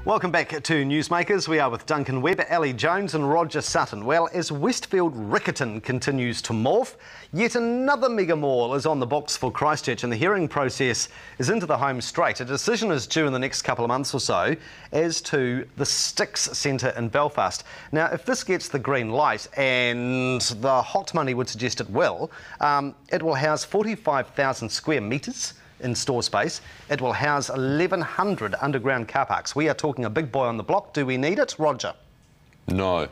Welcome back to NewsMakers. We are with Duncan Webb, Ali Jones and Roger Sutton. Well, as Westfield Riccarton continues to morph, yet another mega mall is on the books for Christchurch and the hearing process is into the home straight. A decision is due in the next couple of months or so as to the Sticks Centre in Belfast. Now, if this gets the green light, and the hot money would suggest it will house 45,000 square metres in store space. It will house 1,100 underground car parks. We are talking a big boy on the block. Do we need it, Roger? No.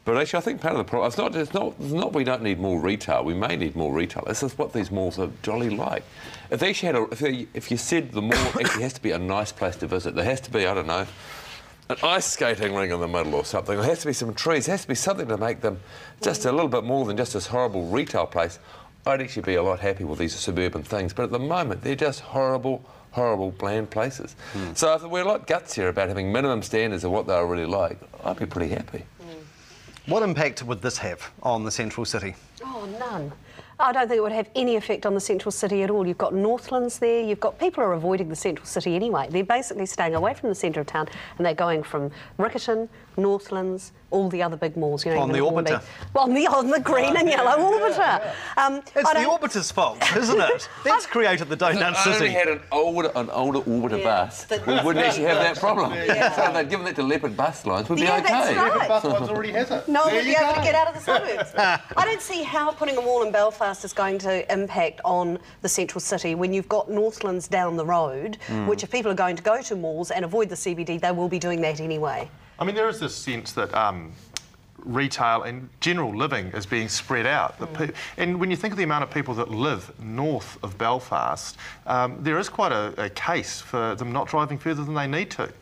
But actually, I think part of the problem, it's not we don't need more retail. We may need more retail. This is what these malls are jolly like. If they actually had if you said the mall actually has to be a nice place to visit, there has to be, I don't know, an ice skating ring in the middle or something. There has to be some trees. There has to be something to make them just a little bit more than just this horrible retail place. I'd actually be a lot happy with these suburban things, but at the moment they're just horrible, horrible, bland places. So if we're a lot gutsier about having minimum standards of what they're really like, I'd be pretty happy. What impact would this have on the central city? Oh, none. I don't think it would have any effect on the central city at all. You've got Northlands there, you've got people are avoiding the central city anyway. They're basically staying away from the centre of town and they're going from Riccarton, Northlands, all the other big malls. You know, on the Orbiter. Well, on the green and yellow Orbiter. It's the Orbiter's fault, isn't it? That's created the donut city. If we had an older Orbiter bus, we wouldn't actually have that problem. So if they'd given that to Leopard bus lines, we'd be okay. That's right. Leopard bus lines already has it. No, we'd be able to get out of the suburbs. I don't see how putting a mall in Belfast is going to impact on the central city when you've got Northlands down the road, which if people are going to go to malls and avoid the CBD, they will be doing that anyway. I mean, there is this sense that retail and general living is being spread out. And when you think of the amount of people that live north of Belfast, there is quite a case for them not driving further than they need to.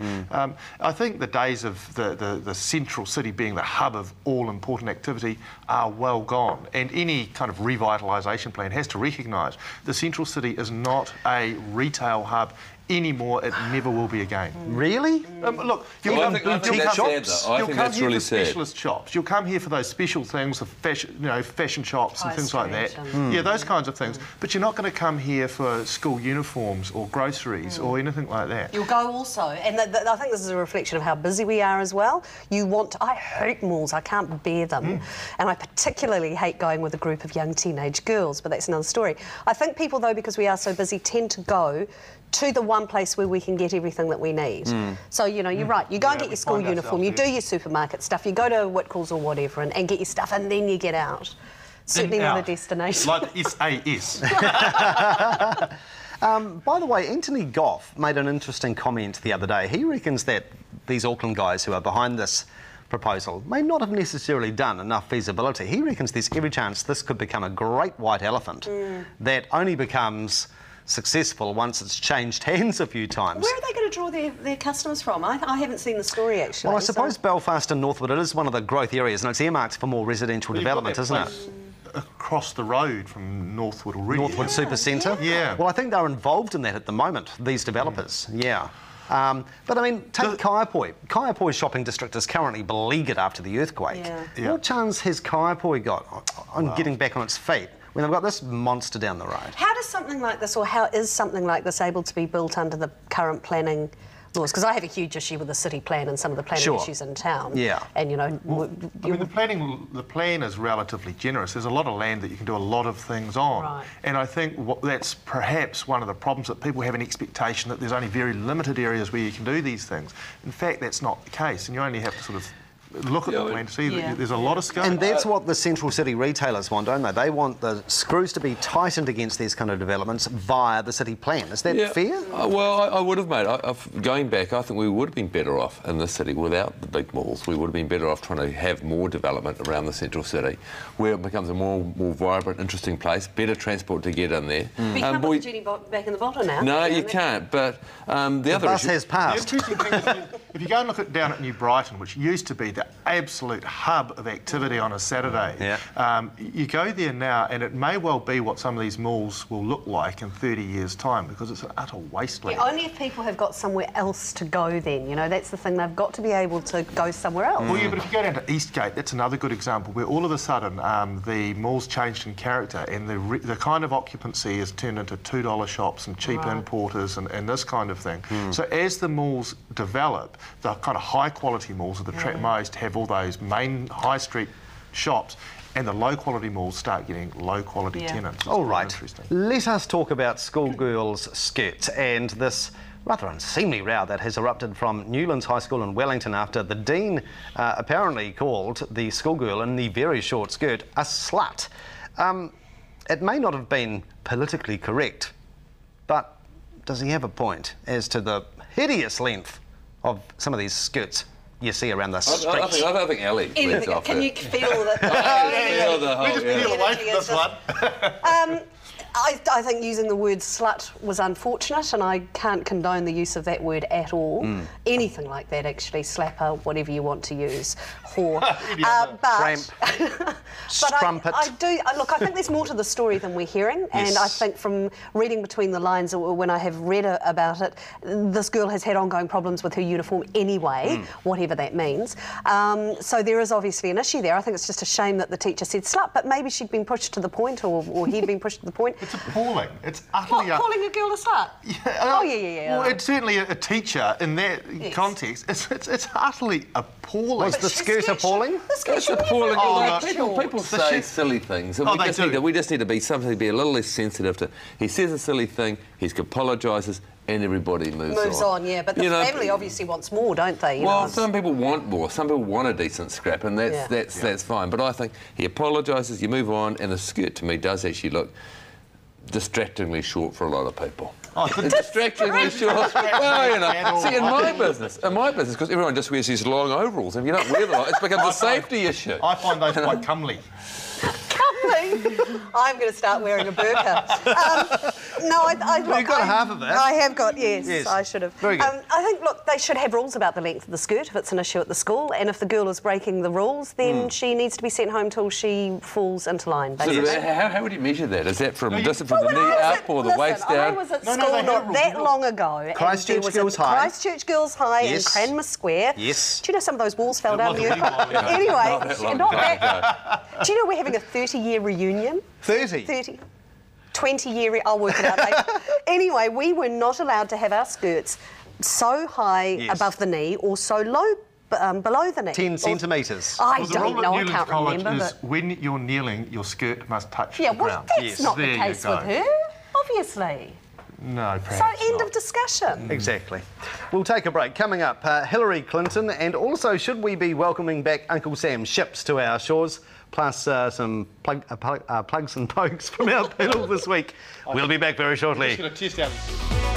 I think the days of the central city being the hub of all important activity are well gone, and any kind of revitalisation plan has to recognise the central city is not a retail hub anymore. It never will be again. Really? Look, I think that's sad, though. I think that's really sad. Specialist shops. You'll come here for those special things, of fashion, fashion shops and things like that. Yeah, those kinds of things. But you're not going to come here for school uniforms or groceries or anything like that. You'll go also, and I think this is a reflection of how busy we are as well. I hate malls. I can't bear them, and I particularly hate going with a group of young teenage girls. But that's another story. I think people, though, because we are so busy, tend to go to the one place where we can get everything that we need. So, you know, you're right. You go and get your school uniform, you do your supermarket stuff, you go to Whitcoulls or whatever and get your stuff, and then you get out. Certainly not a destination. Like SAS. By the way, Anthony Goff made an interesting comment the other day. He reckons that these Auckland guys who are behind this proposal may not have necessarily done enough feasibility. He reckons there's every chance this could become a great white elephant that only becomes successful once it's changed hands a few times. Where are they going to draw their customers from? I haven't seen the story, actually. Well, I suppose Belfast and Northwood, it is one of the growth areas, and it's earmarked for more residential development, isn't it? Across the road from Northwood already. Northwood Super Centre? Yeah. Well, I think they're involved in that at the moment, these developers, yeah. But I mean, take Kaiapoi. Kaiapoi's shopping district is currently beleaguered after the earthquake. What chance has Kaiapoi got on getting back on its feet when they've got this monster down the road? How does something like this, or how is something like this able to be built under the current planning laws? Because I have a huge issue with the city plan and some of the planning issues in town. Yeah. And, you know... I mean, the plan is relatively generous. There's a lot of land that you can do a lot of things on. Right. And I think that's perhaps one of the problems, that people have an expectation that there's only very limited areas where you can do these things. In fact, that's not the case, and you only have to sort of look at the plan to see that there's a lot of scope. And that's what the central city retailers want, don't they? They want the screws to be tightened against these kind of developments via the city plan. Is that fair? Well, I would have, mate. Going back, I think we would have been better off in the city without the big malls. We would have been better off trying to have more development around the central city, where it becomes a more vibrant, interesting place, better transport to get in there. But you can't put the genie back in the bottle now. No, you can't, but the other bus has passed. The interesting thing is, if you go and look down at New Brighton, which used to be the the absolute hub of activity on a Saturday. Yeah. You go there now, and it may well be what some of these malls will look like in 30 years' time, because it's an utter wasteland. Yeah, only if people have got somewhere else to go then, you know, that's the thing, they've got to be able to go somewhere else. Well, yeah, but if you go down to Eastgate, that's another good example, where all of a sudden the mall's changed in character, and the kind of occupancy is turned into $2 shops and cheap importers and this kind of thing. So as the malls develop, the kind of high-quality malls that attract most have all those main high street shops, and the low-quality malls start getting low-quality tenants. All right, let us talk about schoolgirls' skirts and this rather unseemly row that has erupted from Newlands High School in Wellington after the dean apparently called the schoolgirl in the very short skirt a slut. It may not have been politically correct, but does he have a point as to the hideous length of some of these skirts you see around the streets? I think Ellie leads off Can it. you feel that? We just peel away from this one. I think using the word slut was unfortunate, and I can't condone the use of that word at all. Anything like that, actually, slapper, whatever you want to use, whore. Tramp. Strumpet. I think there's more to the story than we're hearing, and I think from reading between the lines, or when I have read about it, this girl has had ongoing problems with her uniform anyway, whatever that means. So there is obviously an issue there. I think it's just a shame that the teacher said slut, but maybe she'd been pushed to the point, or he'd been pushed to the point. It's appalling. It's utterly... What, calling a girl a slut? Yeah. Well, it's certainly a teacher in that context. It's utterly appalling. Was the skirt appalling? It's appalling. People say silly things. And we just need to be a little less sensitive to... He says a silly thing, he apologises, and everybody moves on. Yeah, but the family obviously wants more, don't they? Some people want more. Some people want a decent scrap, and that's fine. But I think he apologises, you move on, and the skirt to me does actually look distractingly short for a lot of people. Distractingly short. Well, you know, see, in my business, because everyone just wears these long overalls, and if you don't wear them, it's become a safety issue. I find those quite comely. Comely? I'm going to start wearing a burqa. You've got half of that. I have got, yes. I should have. Very good. I think, look, they should have rules about the length of the skirt if it's an issue at the school, and if the girl is breaking the rules, then she needs to be sent home till she falls into line, basically. So how would you measure that? Is that from the knee up or the waist down? I was at school not that long ago. Christchurch Girls High. Christchurch Girls High in Cranmer Square. Yes. Do you know some of those walls fell down here? Anyway, not that. Do you know we're having a 30-year reunion? 30? 20-year... I'll work it out later. Anyway, we were not allowed to have our skirts so high above the knee or so low below the knee. 10 centimetres. I don't know, I can't remember. Is when you're kneeling, your skirt must touch the well, ground. that's not the case with her, obviously. No, perhaps So, end not. of discussion. Exactly. We'll take a break. Coming up, Hillary Clinton, and also should we be welcoming back Uncle Sam's ships to our shores, plus some plugs and pokes from our panel this week. We'll be back very shortly. I'm just going to test out.